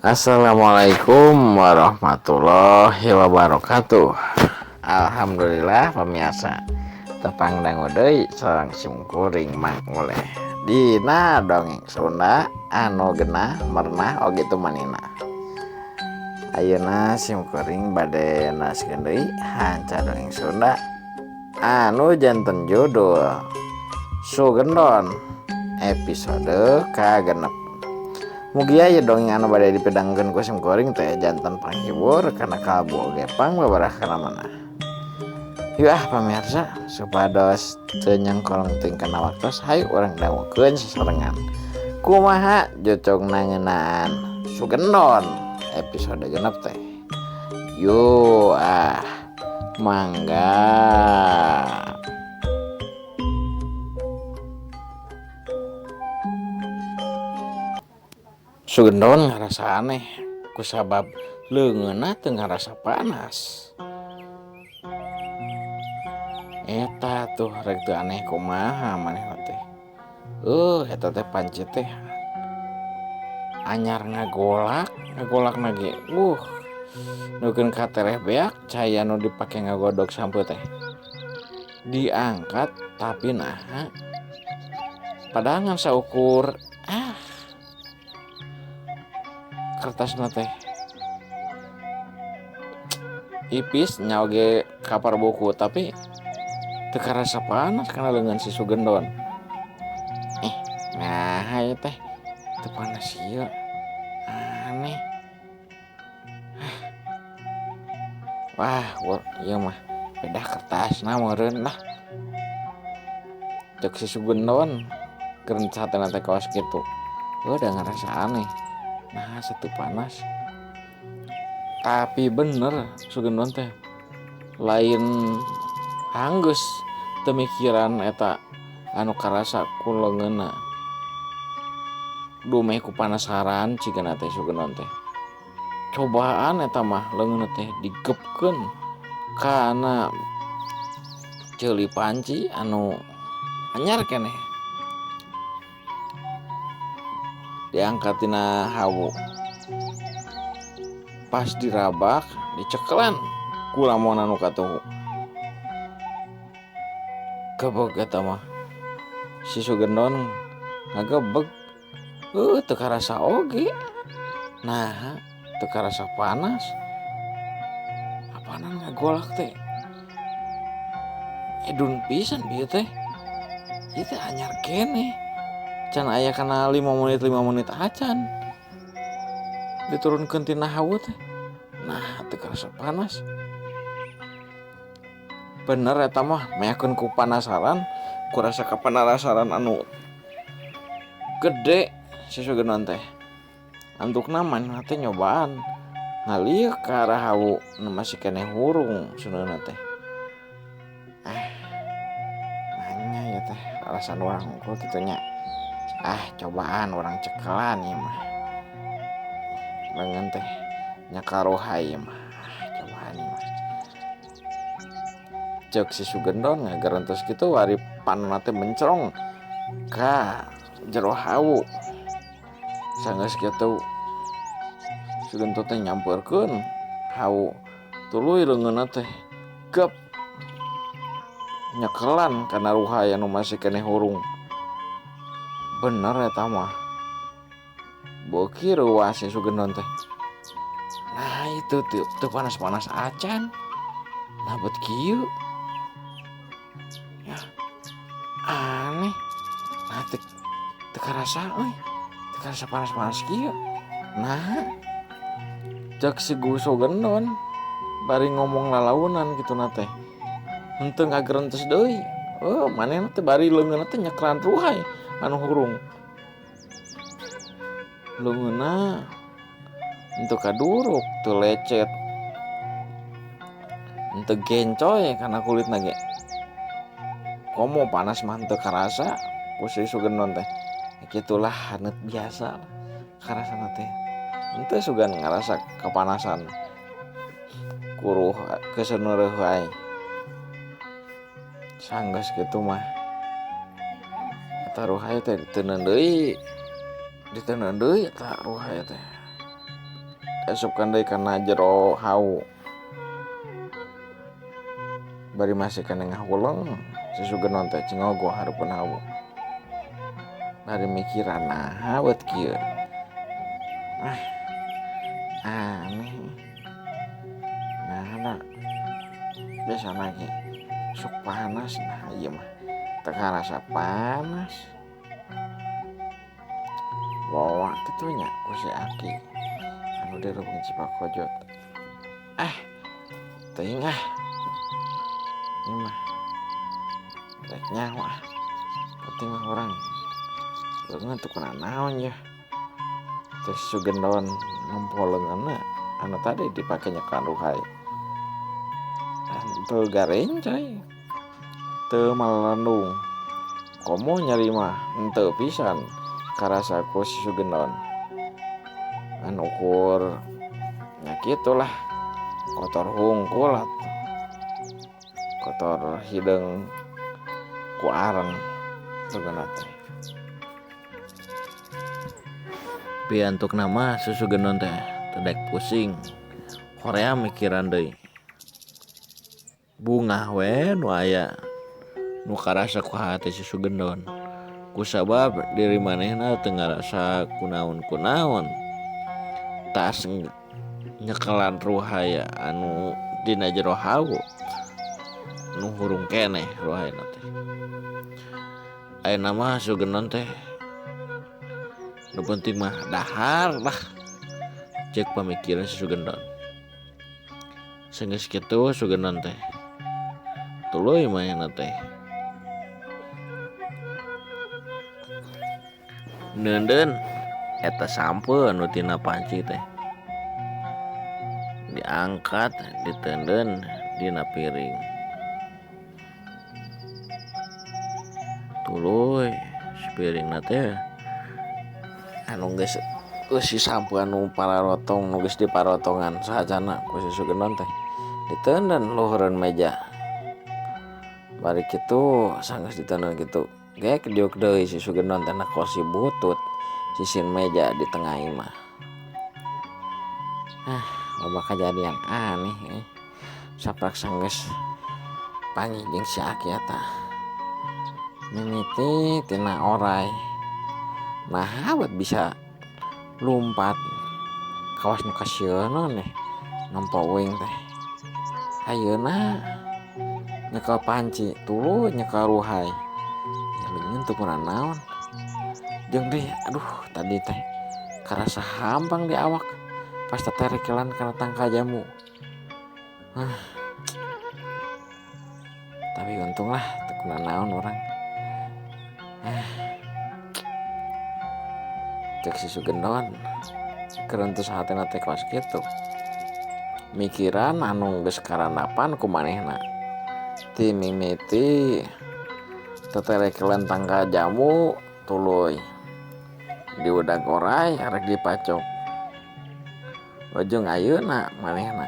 Assalamualaikum warahmatullahi wabarakatuh. Alhamdulillah pemirsa tepang dangudeui sareng simkuring mangoleh dina dongeng Sunda anu genah mernah oge tu manina. Ayeuna simkuring bade naskeun deui hanca dongeng Sunda anu janten judul Sugendon episode kagenep. Mugi aya dongeng anu bade dipedangkeun ku simkuring teh janten panghibur kana kalbu oge pangbabarah kana yuk pamirsa supados teu nyengkolong teuing kana waktos hayu urang dangukeun sesarengan kumaha jocogna ngeunaan Sugendon episode genep teh. Yuk mangga. Sugendon ngarasa aneh kusabab leungeunna teu ngarasa panas. Eta tuh rek teu aneh kumaha manehna teh. Eta teh pancet teh anyar ngagolak nage. Nukeun katereh beak cai anu dipake ngagodog sampeu teh. Diangkat tapi naha padangan saukur kertasna teh ipis nya oge kapar buku tapi teu karasa panas kana leungeun si Sugendon. Nah ieu teh teu panas ieu aneh. Wah ieu mah beda kertasna meureun lah. Cek si Sugendon keureun sahatena teh kaos kitu. Udah ngerasa aneh. Nah satu panas. Tapi bener Sugendon teh lain hanggeus teu mikiran eta anu karasa ku leungeunna. Duh meh ku panasaran cigana teh Sugendon teh. Cobaan eta mah leungeunna teh digepkeun kana ceuli panci anu anyar keneh. Diangkat tina hawu. Pas dirabak dicekelan ku lamon anu katuhu. Gebeg eta mah. Si Sugendon ngagebeg. Teu karasa oge. Nah, teu karasa panas. Apana ngagolak teh? Edun pisan bieu teh. Ieu teh anyar keneh. Can aya kana 5 menit acan. Diturunkeun tina hawu teh. Nah, teu karasa panas. Bener eta mah meakeun ku panasaran, ku rasa kapanarasaran anu gede si Sugendon teh. Antukna manehna teh nyobaan ngalieu ka arah hawu nu masih keneh hurung suneunna teh. Nanya ya teh alasan urang hungkul kitu nya. Cobaan urang cekelan ieu mah. Leungeun teh nya karoha ieu mah. Cobaan ieu mah. Ceuk si Sugendon ngagerentos kitu ari panonna teh mencrong ka jero hawu. Sanggeus kitu Sugendon teh nyampeurkeun hawu tuluy leungeunna teh gep nyekelan kana ruha anu masih keneh hurung. Bener eta mah. Beuki reuah si Sugendon teh. Nah itu teu panas-panas acan. Nah bet kieu. Ya aneh. Nah teu karasa euy. Teu karasa panas-panas kieu. Nah cek si Sugendon bari ngomong lalaunan kituna teh. Henteu ngagerentos deui. Manehna teh bari leungeunna teh nyekelan ruha anu hurung. Leungeunna henteu kaduruk, teu lecet. Henteu gencoy kana kulitna ge. Komo panas mah henteu karasa ku si Sugendon teh. Kitulah haneut biasa karasana teh. Henteu sugan ngarasa kapanasan. Kuruh keseuneureuf wae. Sanggeus kitu mah eta ruha teh diteuneuh deui eta ruha teh. esupkan deui kana jero hau bari masih kana ngahuleng si Sugandon teh cingogo hareupeun hau bari mikiran naha buat kieu aneh nah biasa lagi sok panas nah ieu mah teu karasa panas wawa kitu nya ku si Aki anu direupeung Cipakojot teuing ieu mah rek nyawa penting mah urang beungeut teu naon ya teh Sugandon nempoleungeunna anu tadi dipake nyekan ruhai teu gareng coy teu malendung komo nyari mah henteu pisan karasa ku si Sugandon anu ukur nya kitulah kotor hungkul atuh kotor hideung ku areng Sugandon teh piantuk nama si Sugandon teh teu pusing horea mikiran deui bunga we nu aya nu karasa ku hate si Sugandon kusabab diri manehna teu ngarasa kunaon-kunaon tas nyekelan ruhaya anu dina jero hau nu hurung keneh ruhayna teh ayeuna mah Sugandon teh nu penting mah dahar lah cek pamikiran si Sugandon seunggeus kitu Sugandon teh tuluy manehna teh neundeun eta sampeun nu tina panci teh diangkat diteundeun dina piring tuluy piringna teh anu geus si sampo anu pararotong nu geus diparotongan sahajana ku si Sugandon teh diteundeun luhureun meja bari kitu sanggeus diteundeun kitu ge diuk deui si Sugandon teh na kursi butut sisin meja di tengah imah loba kajadian aneh saprak sanggeus panggih jeung si Aki eta mimiti tina oray naha buat bisa lumpat kawas nu kasieun nih nampa uing teh ayeuna nyekel panci tuluy nyekel ruhai leungeun teu pernah naon jeung deui aduh tadi teh karasa hampang di awak pas teterekelan kana tangka jamu tapi untunglah teu pernah naon urang cek si Sugandon kerentus hatena teh kawas kitu mikiran anu geus karandapan ku manehna ti mimiti teterekelan tangka jamu tuluy diudag oray arek dipacok ujung ayeuna manehna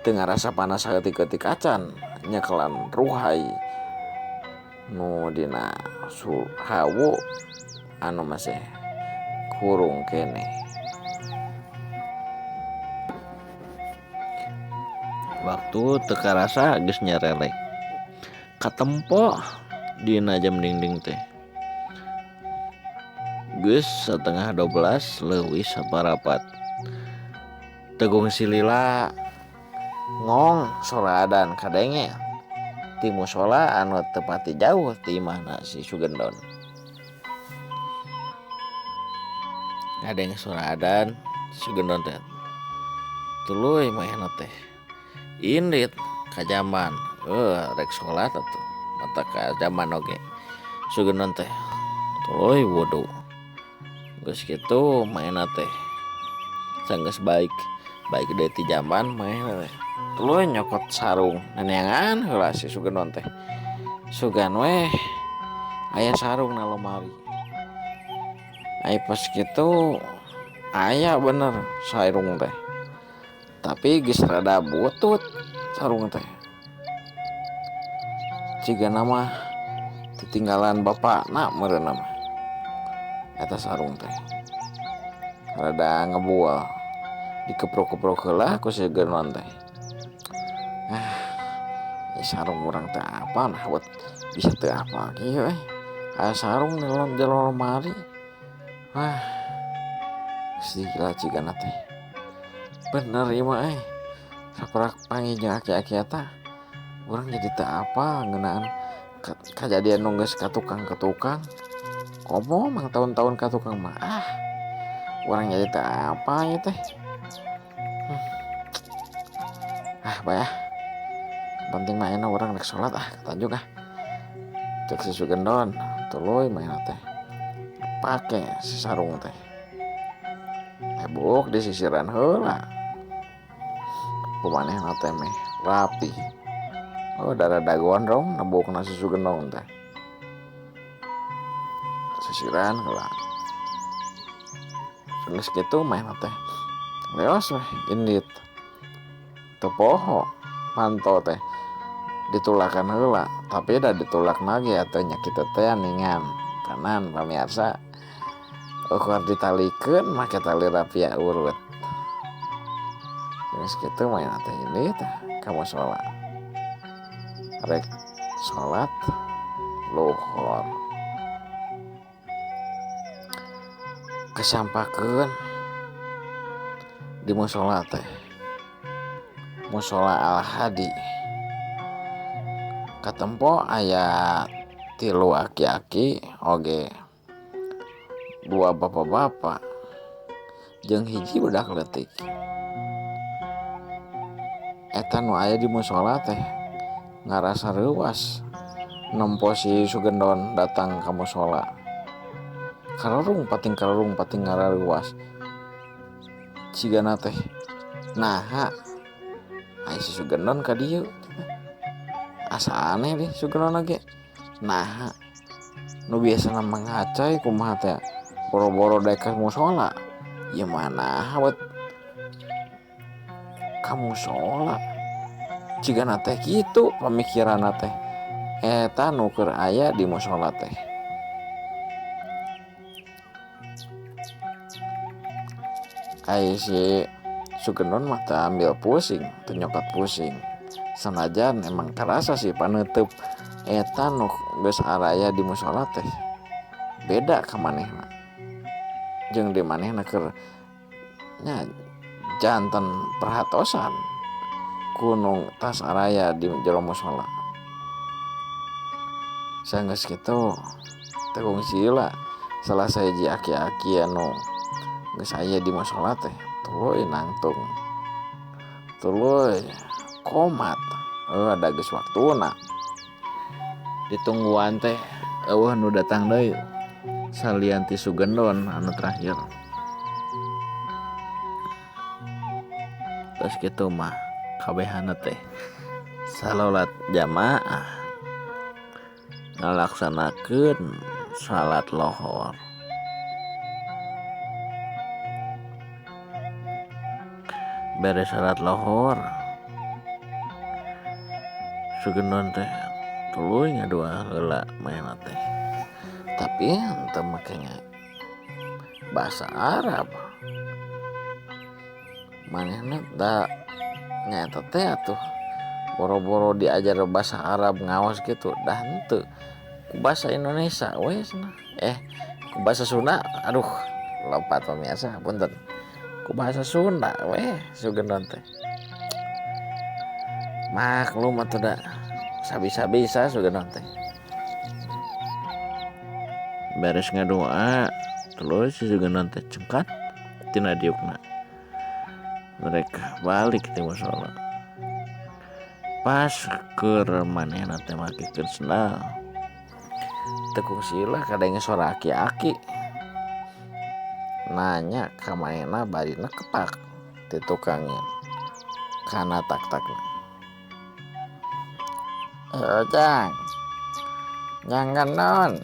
teu ngarasa panas saeutik-eutik acan nyekelan ruhai nu dina hawu anu masih kurung keneh waktu teu karasa geus nyarelek katempo dina jam dinding teh geus 11:30 leuwih saparapat tegung si Lila ngong sora adan kadenge ti musola anu teu pati jauh ti imahna si Sugandon ngadenge sora adan Sugandon teh tuluy manehna teh indit ka jaman rek salat atuh mata ka jaman oge Sugandon teh tuluy wudu geus kitu manehna teh sanggeus baik deui ti jaman manehna teh tuluy nyokot sarung neneangan heula si Sugandon teh sugan weh aya sarung na lemari ai pas kitu aya bener sarung teh tapi geus rada butut sarung teh cigana mah ditinggalan bapakna meureunna mah eta sarung teh rada ngebual dikeprok-keprok heula ku si Gendon teh. Sarung urang teh apa nah buat bisa teu apa kieu sarung di dalam lemari. Gila cigana teh bener ieu mah saperak panggih jeung aki-aki eta urang jadi teu apa ngeunaan kajadian nu geus ka tukang komo mang tahun-tahun ka tukang mah urang jadi teu apa ieu teh. Bayah penting mah enak urang rek salat ketanjung cek si Sugendon tuluy maena teh pake si sarung teh ebuk disisiran heula kumanehna teh meh rapi darada gondrong nebukna si Sugendon teh sisiran heula geus kitu maena teh leos weh indit teu poho manto teh ditulakan heula tapi dah ditulak lagi atuh nya kitu teh ningan kanan pamirsa ukur ditalikeun make tali rapia urut geus kitu maena teh ini teh ka mushola rek salat lohor kesampakeun di mushola teh mushola Al-Hadi katempo aya 3 aki-aki oge 2 bapak-bapak jeung hiji budak leutik eta nu aya di mushola teh ngarasa reuwas nempo si Sugendon datang ka mushola kararung pating ngarareuwas cigana teh naha ai si Sugendon ka dieu asa aneh deh Sugendon ge naha nu biasana mangacai kumaha teh boro-boro daek ka mushola ieu mana buat ka mushola cigana teh kitu pamikiranna teh eta nu keur aya di mushola teh. Ai si Sugendon mah teu ambil pusing teu nyokat pusing sanajan emang karasa sih paneuteub eta nu geus araya di mushola teh beda ka manehna jeung di manehna keur nya janten perhatosan ku nu tas araya di jero mushola saenggeus kitu tegung sila salah sahiji aki-aki anu geus aya di mushola teh tuluy nangtung tuluy komat ada geus waktuna ditungguan teh eueuh nu datang deui salian ti Sugendon anu terakhir terus kitu mah kabehana teh salat jamaah ngalaksanakeun salat lohor beres salat lohor Sugendon teh tuluy ngadua heula maena teh tapi henteu makanya bahasa Arab manehna da nyaeta teh atuh boro-boro diajar bahasa Arab ngaos gitu dah henteu ku bahasa Indonesia we cenah ku bahasa Sunda aduh lompat pemirsa punten ku bahasa Sunda we Sugendon teh maklum atuh da sabisa-bisa Sugendon teh beres ngadoa terus si Sugendon teh cengkat tina diukna mereka balik ti mushola pas keur manehna teh makikeun sendal tekung sila kadenge sora aki-aki nanya ka manehna barina kepak ti tukangnya kana tak-takna Jang Gendon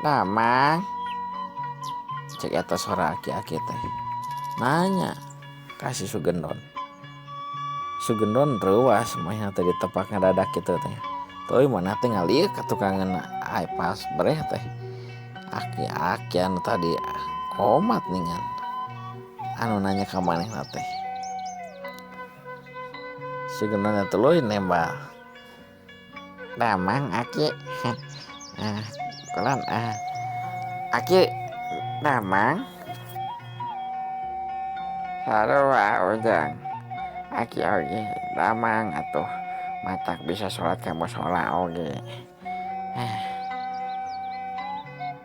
Damang cek eta sora aki-aki teh nanya kasih Sugendon reuas mah teh ditepakna dadak kitu teh teuy mana teh ngalieu ka tukangeunna ai pas breh teh aki-aki anu tadi komat ningan anu nanya ka manehna teh sigeunana tuluy nembal damang aki kulan aki damang sarua ujang aki oge damang atuh matak bisa sholat kamu sholat oge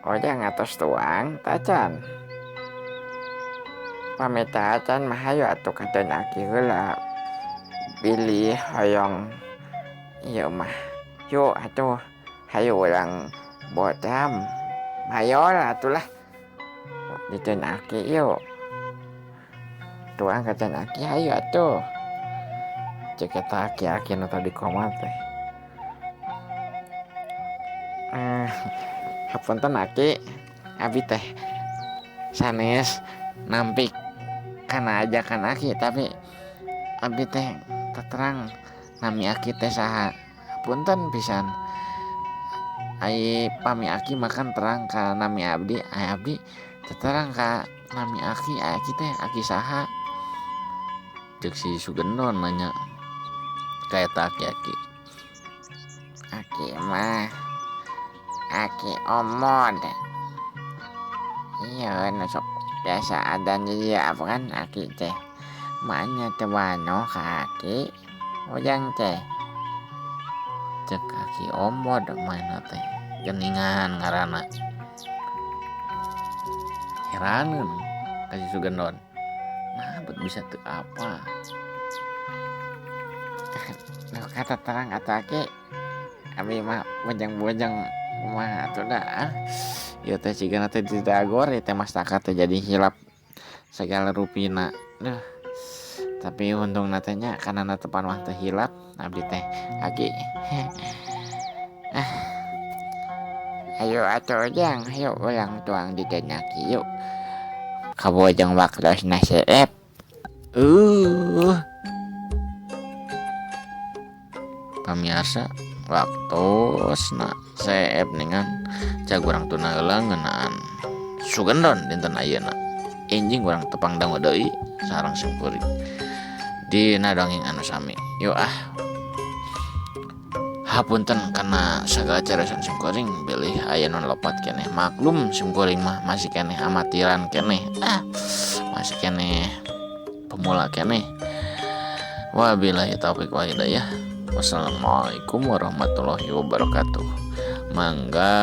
ujang atos tuang tacan pamit tacan mah hayu atuh kaden aki heula pilih hoyong iya mah yuk atuh hayu urang bodam mayor atulah diten aki yuk tuang kaden aki hayu atuh cek eta aki nu tadi komat teh hapunten aki abi teh sanes nampik kana ajakan aki tapi abi teh terang nami aki teh saha punten pisan ai pami aki makan terang ka nami abdi ai abdi terang ka nami aki teh aki saha cek si Sugendon nanya kayak aki mah aki omod iya nasok biasa ada dia apa kan aki teh maknya tewano kaki ujang teh cek kaki omod mana teh geningan ngarana heraneun kasih Sugendon nah bet bisa tuh apa kata terang atau aki abi mah bojang mah atuh dah ieu teh cigana teh didagor teh mastaka teh jadi hilap segala rupina tapi untung natenya karena natepan mah teh hilap abdi teh aki ayo atuh ujang ayo ulang tuang di denaki yuk kabojang waktos naseep pamiarsa waktosna seep ningan cag urang tuna heula ngeunaan Sugendon dinten ayeuna enjing urang tepang dangu deui sareng simkuring dina dongeng anu sami yuk hapunten kana sagala carasan simkuring bilih aya nu lopat keneh maklum simkuring mah masih keneh amatiran keneh masih keneh pemula keneh wabillahi taufiq wal hidayah. Wassalamualaikum warahmatullahi wabarakatuh. Mangga